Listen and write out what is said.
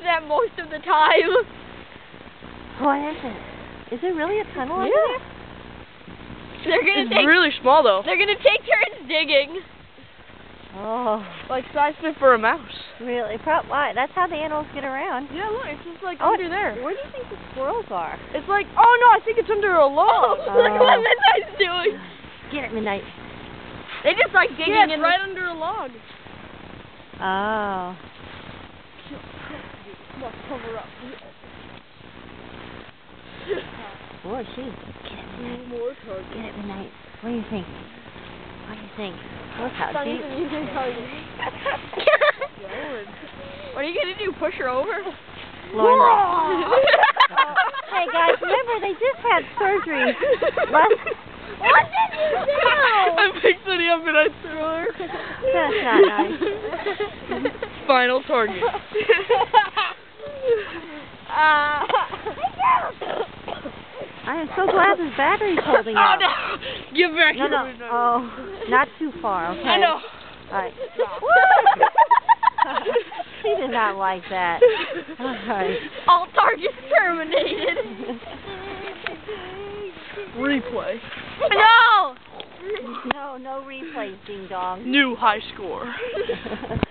that most of the time. What is it? Is there really a tunnel under there? It's really small though. They're gonna take turns digging. Oh. Like size fit for a mouse. Really? Why? That's how the animals get around. Yeah, look, it's just like under there. Where do you think the squirrels are? It's like, oh no, I think it's under a log. Look what Midnight's doing. Get it, Midnight. They just like digging Yeah, it's in right under a log. Oh. Must cover up. Boy, she. Get it, Midnight. More target. Get it, Midnight. What do you think? What do you think? Look how Not deep. even using target. What are you gonna do? Push her over? Hey guys, remember they just had surgery. What did you do? I picked it up and I threw her. That's not nice. Final target. I am so glad this battery's holding out. Oh no! Give back No, no. Oh, not too far, okay? I know. Alright. She did not like that. Alright. All targets terminated. Replay. No! No replays, ding dong. New high score.